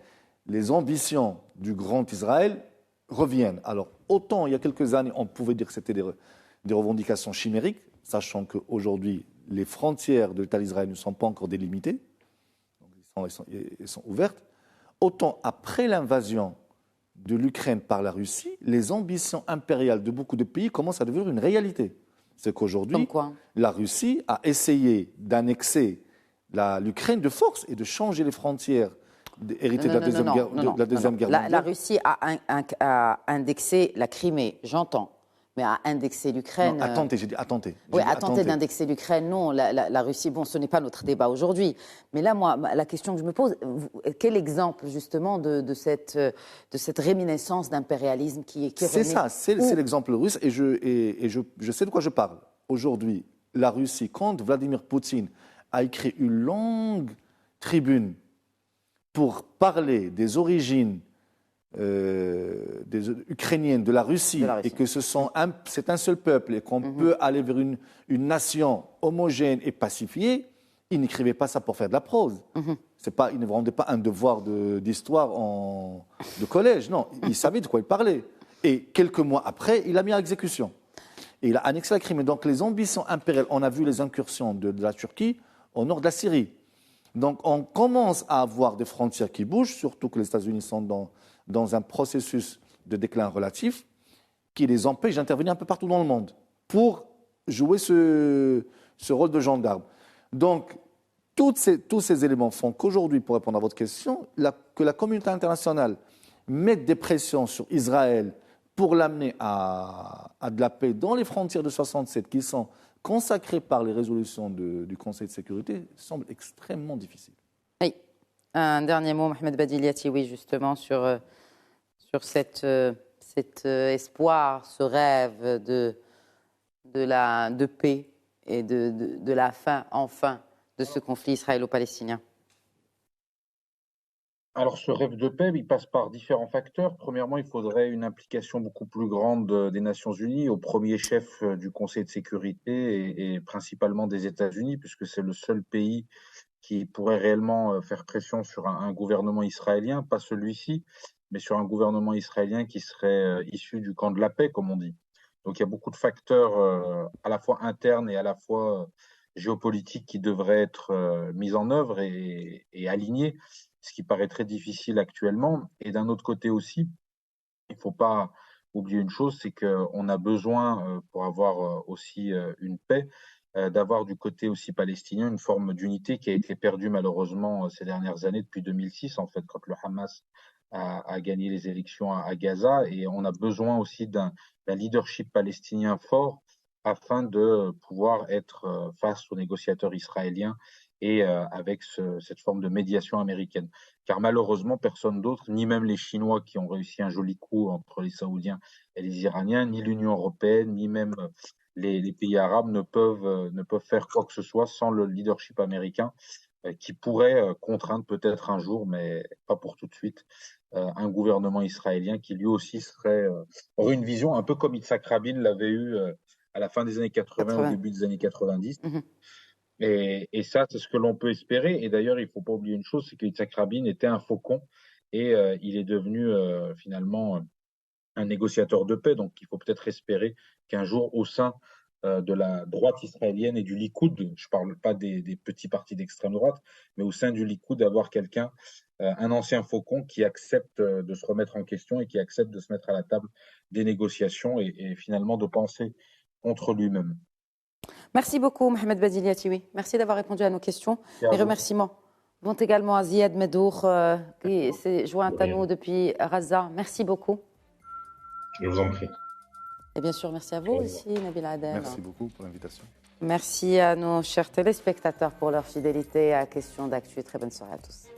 les ambitions du grand Israël reviennent. Alors, autant il y a quelques années, on pouvait dire que c'était des revendications chimériques, sachant qu'aujourd'hui, les frontières de l'État d'Israël ne sont pas encore délimitées, elles sont ouvertes. Autant après l'invasion de l'Ukraine par la Russie, les ambitions impériales de beaucoup de pays commencent à devenir une réalité. C'est qu'aujourd'hui, la Russie a essayé d'annexer l'Ukraine de force et de changer les frontières héritées de la Deuxième Guerre mondiale. La Russie a indexé la Crimée, j'entends. Mais à indexer l'Ukraine... Attendez, j'ai dit attendez. Oui, attendez d'indexer l'Ukraine, non. La Russie, bon, ce n'est pas notre débat aujourd'hui. Mais là, moi, la question que je me pose, quel exemple, justement, de cette réminiscence d'impérialisme qui est C'est ça, c'est l'exemple russe, et je sais de quoi je parle. Aujourd'hui, la Russie, quand Vladimir Poutine a écrit une longue tribune pour parler des origines des Ukrainiennes de la Russie, et que c'est un seul peuple et qu'on peut aller vers une nation homogène et pacifiée, il n'écrivait pas ça pour faire de la prose. Il ne rendait pas un devoir d'histoire de collège, non, il savait de quoi il parlait. Et quelques mois après, il a mis à exécution. Et il a annexé la Crimée. Donc les ambitions impériales, on a vu les incursions de la Turquie au nord de la Syrie. Donc on commence à avoir des frontières qui bougent, surtout que les États-Unis sont dans un processus de déclin relatif qui les empêche d'intervenir un peu partout dans le monde pour jouer ce rôle de gendarme. Donc, tous ces éléments font qu'aujourd'hui, pour répondre à votre question, que la communauté internationale mette des pressions sur Israël pour l'amener à de la paix dans les frontières de 67 qui sont consacrées par les résolutions du Conseil de sécurité semble extrêmement difficile. Oui. Un dernier mot, Mohamed Badiliati, oui, justement, sur cet espoir, ce rêve de paix et de la fin, enfin, de ce conflit israélo-palestinien. Alors, ce rêve de paix, il passe par différents facteurs. Premièrement, il faudrait une implication beaucoup plus grande des Nations Unies, au premier chef du Conseil de sécurité et principalement des États-Unis, puisque c'est le seul pays qui pourrait réellement faire pression sur un gouvernement israélien, pas celui-ci, mais sur un gouvernement israélien qui serait issu du camp de la paix, comme on dit. Donc il y a beaucoup de facteurs à la fois internes et à la fois géopolitiques qui devraient être mis en œuvre et alignés, ce qui paraît très difficile actuellement. Et d'un autre côté aussi, il ne faut pas oublier une chose, c'est qu'on a besoin, pour avoir aussi une paix, d'avoir du côté aussi palestinien une forme d'unité qui a été perdue malheureusement ces dernières années, depuis 2006 en fait, quand le Hamas a gagné les élections à Gaza. Et on a besoin aussi d'un leadership palestinien fort afin de pouvoir être face aux négociateurs israéliens et avec cette forme de médiation américaine. Car malheureusement, personne d'autre, ni même les Chinois qui ont réussi un joli coup entre les Saoudiens et les Iraniens, ni l'Union européenne, ni même les pays arabes ne peuvent faire quoi que ce soit sans le leadership américain qui pourrait contraindre peut-être un jour, mais pas pour tout de suite, un gouvernement israélien qui lui aussi aurait une vision un peu comme Yitzhak Rabin l'avait eu à la fin des années 80, au début des années 90. Et ça, c'est ce que l'on peut espérer. Et d'ailleurs, il ne faut pas oublier une chose, c'est que Yitzhak Rabin était un faucon et il est devenu finalement un négociateur de paix. Donc, il faut peut-être espérer qu'un jour, au sein de la droite israélienne et du Likoud, je ne parle pas des petits partis d'extrême droite, mais au sein du Likoud, d'avoir quelqu'un, un ancien faucon qui accepte de se remettre en question et qui accepte de se mettre à la table des négociations et finalement de penser contre lui-même. Merci beaucoup, Mohamed Badili Atiwi. Merci d'avoir répondu à nos questions. Les remerciements vont également à Ziad Medour, qui s'est joint à nous depuis Gaza. Merci beaucoup. Je vous en prie. Et bien sûr, merci à vous aussi, Nabil Adel. Merci beaucoup pour l'invitation. Merci à nos chers téléspectateurs pour leur fidélité à Questions d'Actu. Très bonne soirée à tous.